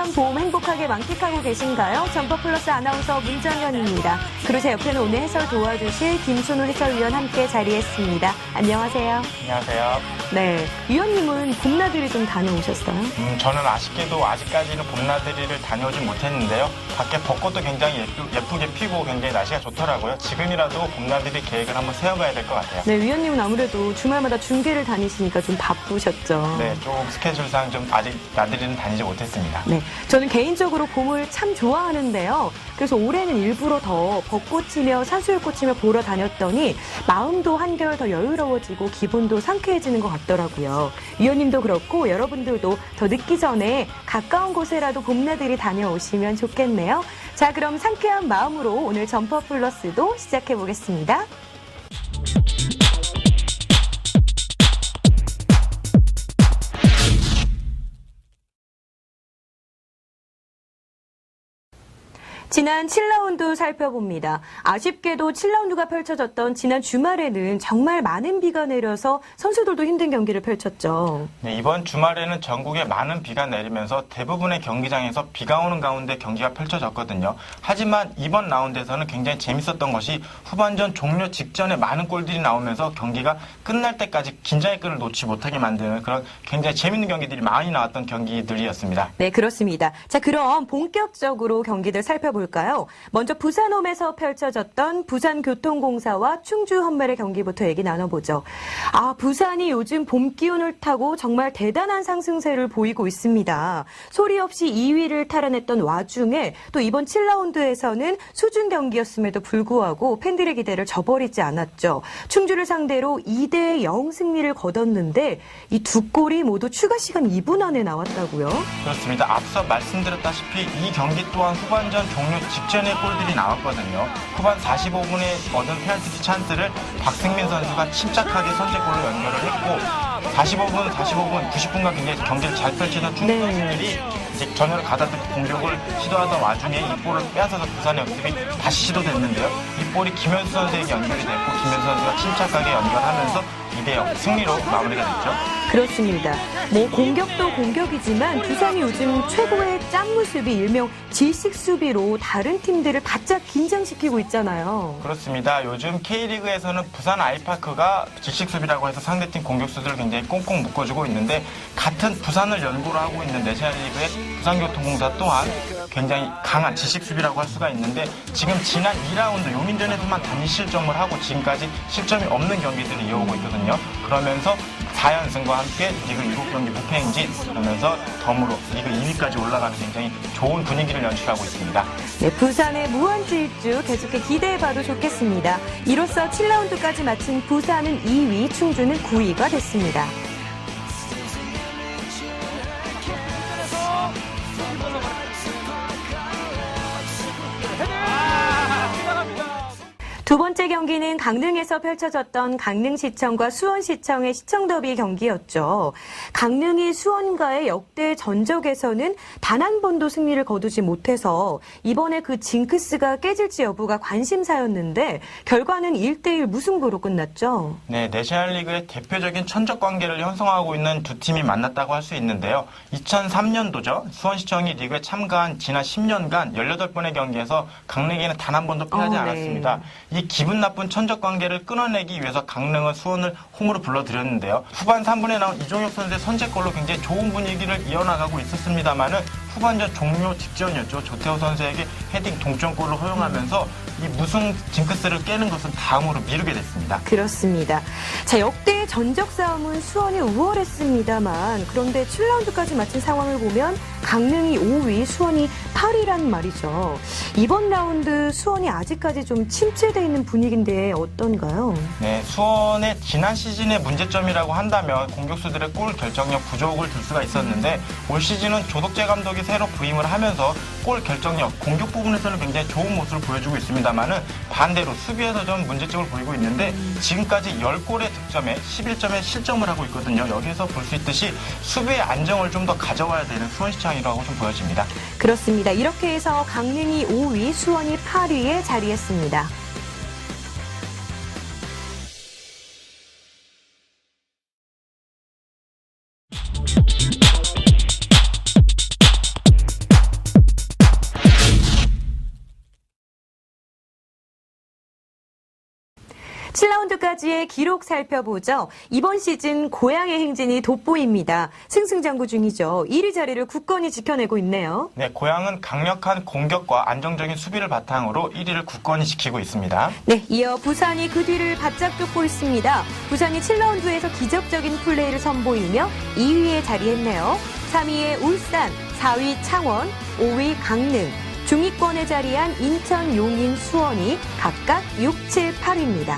한가한 봄 행복하게 만끽하고 계신가요? 점퍼플러스 아나운서 문정현입니다. 그리고 제 옆에는 오늘 해설 도와주실 김순우 해설위원 함께 자리했습니다. 안녕하세요. 안녕하세요. 네, 위원님은 봄나들이 좀 다녀오셨어요? 저는 아쉽게도 아직까지는 봄나들이를 다녀오진 못했는데요. 밖에 벚꽃도 굉장히 예쁘게 피고 굉장히 날씨가 좋더라고요. 지금이라도 봄나들이 계획을 한번 세워봐야 될 것 같아요. 네, 위원님은 아무래도 주말마다 중계를 다니시니까 좀 바쁘셨죠? 네, 조금 스케줄상 좀 아직 나들이는 다니지 못했습니다. 네, 저는 개인적으로 봄을 참 좋아하는데요. 그래서 올해는 일부러 더 벚꽃이며 산수유꽃이며 보러 다녔더니 마음도 한결 더 여유로워지고 기분도 상쾌해지는 것 같더라고요. 위원님도 그렇고 여러분들도 더 늦기 전에 가까운 곳에라도 봄나들이 다녀오시면 좋겠네요. 자, 그럼 상쾌한 마음으로 오늘 점퍼플러스도 시작해보겠습니다. 지난 7라운드 살펴봅니다. 아쉽게도 7라운드가 펼쳐졌던 지난 주말에는 정말 많은 비가 내려서 선수들도 힘든 경기를 펼쳤죠. 네, 이번 주말에는 전국에 많은 비가 내리면서 대부분의 경기장에서 비가 오는 가운데 경기가 펼쳐졌거든요. 하지만 이번 라운드에서는 굉장히 재밌었던 것이 후반전 종료 직전에 많은 골들이 나오면서 경기가 끝날 때까지 긴장의 끈을 놓지 못하게 만드는 그런 굉장히 재밌는 경기들이 많이 나왔던 경기들이었습니다. 네, 그렇습니다. 자, 그럼 본격적으로 경기들 살펴볼까요? 먼저 부산홈에서 펼쳐졌던 부산교통공사와 충주헌멜의 경기부터 얘기 나눠보죠. 부산이 요즘 봄 기운을 타고 정말 대단한 상승세를 보이고 있습니다. 소리 없이 2위를 탈환했던 와중에 또 이번 7라운드에서는 수준 경기였음에도 불구하고 팬들의 기대를 저버리지 않았죠. 충주를 상대로 2대0 승리를 거뒀는데 이 두 골이 모두 추가 시간 2분 안에 나왔다고요? 그렇습니다. 앞서 말씀드렸다시피 이 경기 또한 후반전 종료 직전에 골들이 나왔거든요. 후반 45분에 얻은 페널티킥 찬스를 박승민 선수가 침착하게 선제골로 연결을 했고 45분, 90분간 굉장히 경기를 잘 펼치던 충주 선수들이 이제 전열을 가다듬고 공격을 시도하던 와중에 이 볼을 빼앗아서 부산의 역습이 다시 시도됐는데요. 이 볼이 김현수 선수에게 연결이 됐고 김현수 선수가 침착하게 연결하면서 2대0 승리로 마무리가 됐죠. 그렇습니다. 공격도 공격이지만 부산이 요즘 최고의 짠무 수비, 일명 질식 수비로 다른 팀들을 바짝 긴장시키고 있잖아요. 그렇습니다. 요즘 K리그에서는 부산 아이파크가 질식 수비라고 해서 상대팀 공격수들을 굉장히 꽁꽁 묶어주고 있는데 같은 부산을 연고로 하고 있는 내셔널리그의 부산교통공사 또한 굉장히 강한 질식 수비라고 할 수가 있는데 지금 지난 2라운드 용인전에서만 단일 실점을 하고 지금까지 실점이 없는 경기들을 이어오고 있거든요. 그러면서 4연승과 함께 리그 7경기 무패행진 그러면서 덤으로 리그 2위까지 올라가는 굉장히 좋은 분위기를 연출하고 있습니다. 네, 부산의 무한질주 계속해 기대해봐도 좋겠습니다. 이로써 7라운드까지 마친 부산은 2위, 충주는 9위가 됐습니다. 두 번째 경기는 강릉에서 펼쳐졌던 강릉시청과 수원시청의 시청 더비 경기였죠. 강릉이 수원과의 역대 전적에서는 단 한 번도 승리를 거두지 못해서 이번에 그 징크스가 깨질지 여부가 관심사였는데 결과는 1대1 무승부로 끝났죠. 네, 내셔널리그의 대표적인 천적 관계를 형성하고 있는 두 팀이 만났다고 할 수 있는데요. 2003년도죠. 수원시청이 리그에 참가한 지난 10년간 18번의 경기에서 강릉에게는 단 한 번도 패하지 않았습니다. 이 기분 나쁜 천적 관계를 끊어내기 위해서 강릉은 수원을 홈으로 불러들였는데요. 후반 3분에 나온 이종혁 선수의 선제골로 굉장히 좋은 분위기를 이어나가고 있었습니다만은 후반전 종료 직전이었죠. 조태호 선수에게 헤딩 동점골을 허용하면서 이 무승 징크스를 깨는 것은 다음으로 미루게 됐습니다. 그렇습니다. 자, 역대 전적 싸움은 수원이 우월했습니다만 그런데 7라운드까지 마친 상황을 보면 강릉이 5위, 수원이 8위란 말이죠. 이번 라운드 수원이 아직까지 좀 침체되어 있는 분위기인데 어떤가요? 네, 수원의 지난 시즌의 문제점이라고 한다면 공격수들의 골 결정력 부족을 들 수가 있었는데 올 시즌은 조덕재 감독이 새로 부임을 하면서 골 결정력, 공격 부분에서는 굉장히 좋은 모습을 보여주고 있습니다만은 반대로 수비에서 좀 문제점을 보이고 있는데 지금까지 10골의 득점에 11점의 실점을 하고 있거든요. 여기서 볼 수 있듯이 수비의 안정을 좀 더 가져와야 되는 수원시청이라고 좀 보여집니다. 그렇습니다. 이렇게 해서 강릉이 5위, 수원이 8위에 자리했습니다. 7라운드까지의 기록 살펴보죠. 이번 시즌 고향의 행진이 돋보입니다. 승승장구 중이죠. 1위 자리를 굳건히 지켜내고 있네요. 네, 고향은 강력한 공격과 안정적인 수비를 바탕으로 1위를 굳건히 지키고 있습니다. 네, 이어 부산이 그 뒤를 바짝 쫓고 있습니다. 부산이 7라운드에서 기적적인 플레이를 선보이며 2위에 자리했네요. 3위에 울산, 4위 창원, 5위 강릉, 중위권에 자리한 인천, 용인, 수원이 각각 6, 7, 8위입니다.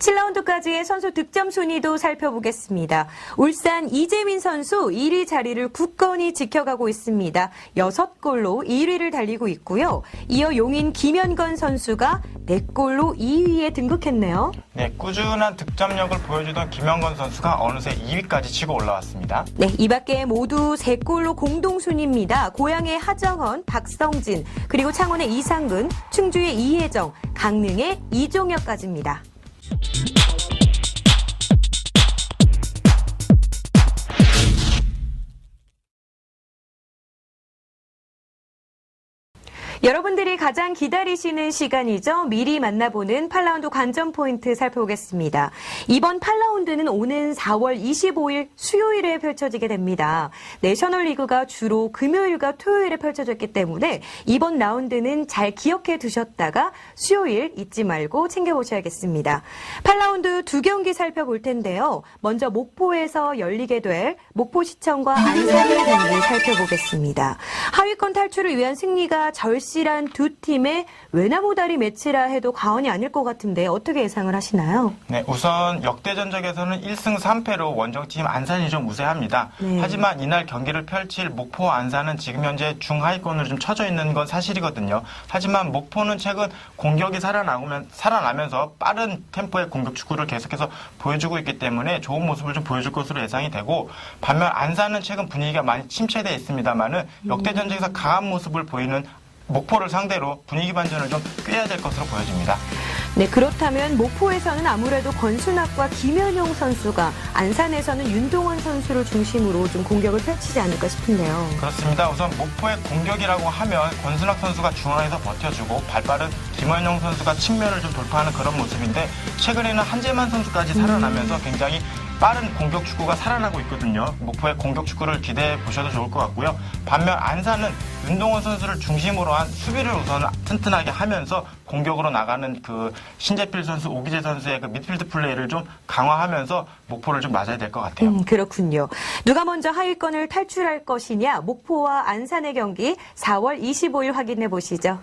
(7라운드까지의) 선수 득점 순위도 살펴보겠습니다. 울산 이재민 선수 1위 자리를 굳건히 지켜가고 있습니다. 6골로 1위를 달리고 있고요. 이어 용인 김현건 선수가 4골로 2위에 등극했네요. 네, 꾸준한 득점력을 보여주던 김현건 선수가 어느새 2위까지 치고 올라왔습니다. 네, 이 밖에 모두 3골로 공동 순위입니다. 고향의 하정헌, 박성진, 그리고 창원의 이상근, 충주의 이혜정, 강릉의 이종혁까지입니다. 여러분들이 가장 기다리시는 시간이죠. 미리 만나보는 8라운드 관전 포인트 살펴보겠습니다. 이번 8라운드는 오는 4월 25일 수요일에 펼쳐지게 됩니다. 내셔널리그가 주로 금요일과 토요일에 펼쳐졌기 때문에 이번 라운드는 잘 기억해 두셨다가 수요일 잊지 말고 챙겨보셔야겠습니다. 8라운드 2경기 살펴볼 텐데요. 먼저 목포에서 열리게 될 목포시청과 안산의 경기 살펴보겠습니다. 하위권 탈출을 위한 승리가 절실한 두 팀의 외나무다리 매치라 해도 과언이 아닐 것 같은데 어떻게 예상을 하시나요? 네, 우선 역대 전적에서는 1승 3패로 원정팀 안산이 좀 우세합니다. 네. 하지만 이날 경기를 펼칠 목포 안산은 지금 현재 중하위권으로 좀 처져 있는 건 사실이거든요. 하지만 목포는 최근 공격이 살아나면서 빠른 템포의 공격 축구를 계속해서 보여주고 있기 때문에 좋은 모습을 좀 보여줄 것으로 예상이 되고, 반면 안산은 최근 분위기가 많이 침체되어 있습니다만은 역대 전적에서 강한 모습을 보이는 목포를 상대로 분위기 반전을 좀 꾀해야 될 것으로 보여집니다. 네, 그렇다면 목포에서는 아무래도 권순학과 김현용 선수가, 안산에서는 윤동원 선수를 중심으로 좀 공격을 펼치지 않을까 싶은데요. 그렇습니다. 우선 목포의 공격이라고 하면 권순학 선수가 중앙에서 버텨주고 발빠른 김현용 선수가 측면을 좀 돌파하는 그런 모습인데, 최근에는 한재만 선수까지 살아나면서 굉장히 빠른 공격 축구가 살아나고 있거든요. 목포의 공격 축구를 기대해 보셔도 좋을 것 같고요. 반면 안산은 윤동원 선수를 중심으로 한 수비를 우선 튼튼하게 하면서 공격으로 나가는 그 신재필 선수, 오기재 선수의 그 미드필드 플레이를 좀 강화하면서 목포를 좀 맞아야 될 것 같아요. 그렇군요. 누가 먼저 하위권을 탈출할 것이냐, 목포와 안산의 경기 4월 25일 확인해 보시죠.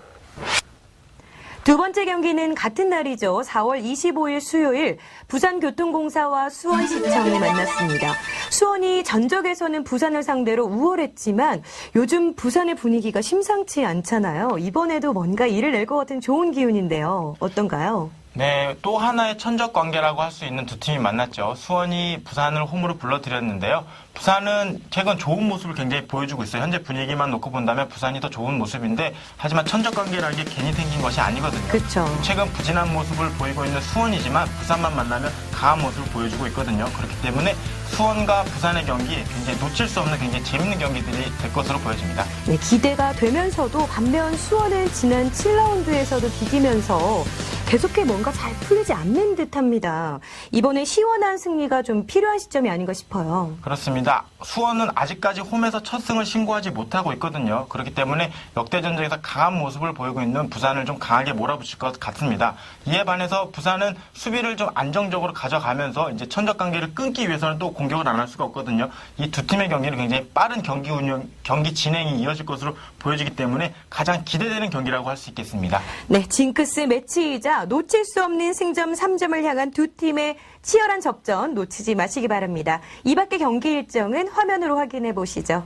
두 번째 경기는 같은 날이죠. 4월 25일 수요일 부산교통공사와 수원시청이 만났습니다. 수원이 전적에서는 부산을 상대로 우월했지만 요즘 부산의 분위기가 심상치 않잖아요. 이번에도 뭔가 일을 낼 것 같은 좋은 기운인데요. 어떤가요? 네, 또 하나의 천적 관계라고 할 수 있는 두 팀이 만났죠. 수원이 부산을 홈으로 불러들였는데요. 부산은 최근 좋은 모습을 굉장히 보여주고 있어요. 현재 분위기만 놓고 본다면 부산이 더 좋은 모습인데, 하지만 천적 관계라는 게 괜히 생긴 것이 아니거든요. 그렇죠. 최근 부진한 모습을 보이고 있는 수원이지만 부산만 만나면 강한 모습을 보여주고 있거든요. 그렇기 때문에 수원과 부산의 경기 굉장히 놓칠 수 없는 굉장히 재밌는 경기들이 될 것으로 보여집니다. 네, 기대가 되면서도 반면 수원은 지난 7라운드에서도 비기면서 계속해 뭔가 잘 풀리지 않는 듯합니다. 이번에 시원한 승리가 좀 필요한 시점이 아닌가 싶어요. 그렇습니다. 수원은 아직까지 홈에서 첫 승을 신고하지 못하고 있거든요. 그렇기 때문에 역대 전적에서 강한 모습을 보이고 있는 부산을 좀 강하게 몰아붙일 것 같습니다. 이에 반해서 부산은 수비를 좀 안정적으로 가져가면서 이제 천적 관계를 끊기 위해서는 또 공격을 안 할 수가 없거든요. 이 두 팀의 경기는 굉장히 빠른 경기 진행이 이어질 것으로 보여지기 때문에 가장 기대되는 경기라고 할 수 있겠습니다. 네, 징크스 매치이자 놓칠 수 없는 승점 3점을 향한 두 팀의 치열한 접전 놓치지 마시기 바랍니다. 이 밖의 경기 일정은 화면으로 확인해 보시죠.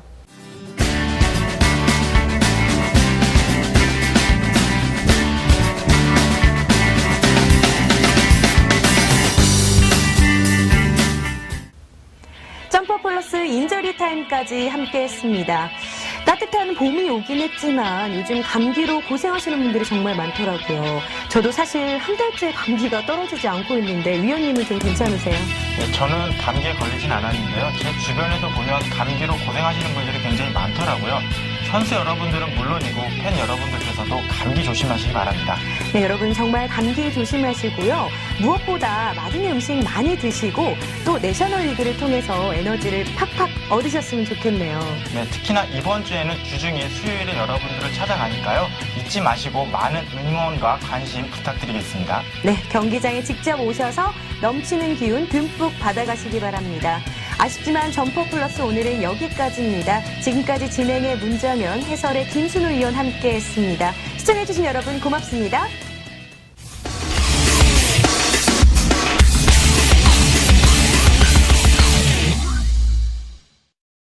점퍼플러스 인저리 타임까지 함께했습니다. 따뜻한 봄이 오긴 했지만 요즘 감기로 고생하시는 분들이 정말 많더라고요. 저도 사실 한 달째 감기가 떨어지지 않고 있는데 위원님은 좀 괜찮으세요? 네, 저는 감기에 걸리진 않았는데요. 제 주변에도 보면 감기로 고생하시는 분들이 굉장히 많더라고요. 선수 여러분들은 물론이고 팬 여러분들께서도 감기 조심하시기 바랍니다. 네, 여러분 정말 감기 조심하시고요. 무엇보다 맛있는 음식 많이 드시고 또 내셔널리그를 통해서 에너지를 팍팍 얻으셨으면 좋겠네요. 네, 특히나 이번 주에는 주중인 수요일에 여러분들을 찾아가니까요. 잊지 마시고 많은 응원과 관심 부탁드리겠습니다. 네, 경기장에 직접 오셔서 넘치는 기운 듬뿍 받아가시기 바랍니다. 아쉽지만 점퍼 플러스 오늘은 여기까지입니다. 지금까지 진행의 문정현, 해설의 김순우 위원 함께했습니다. 시청해주신 여러분 고맙습니다.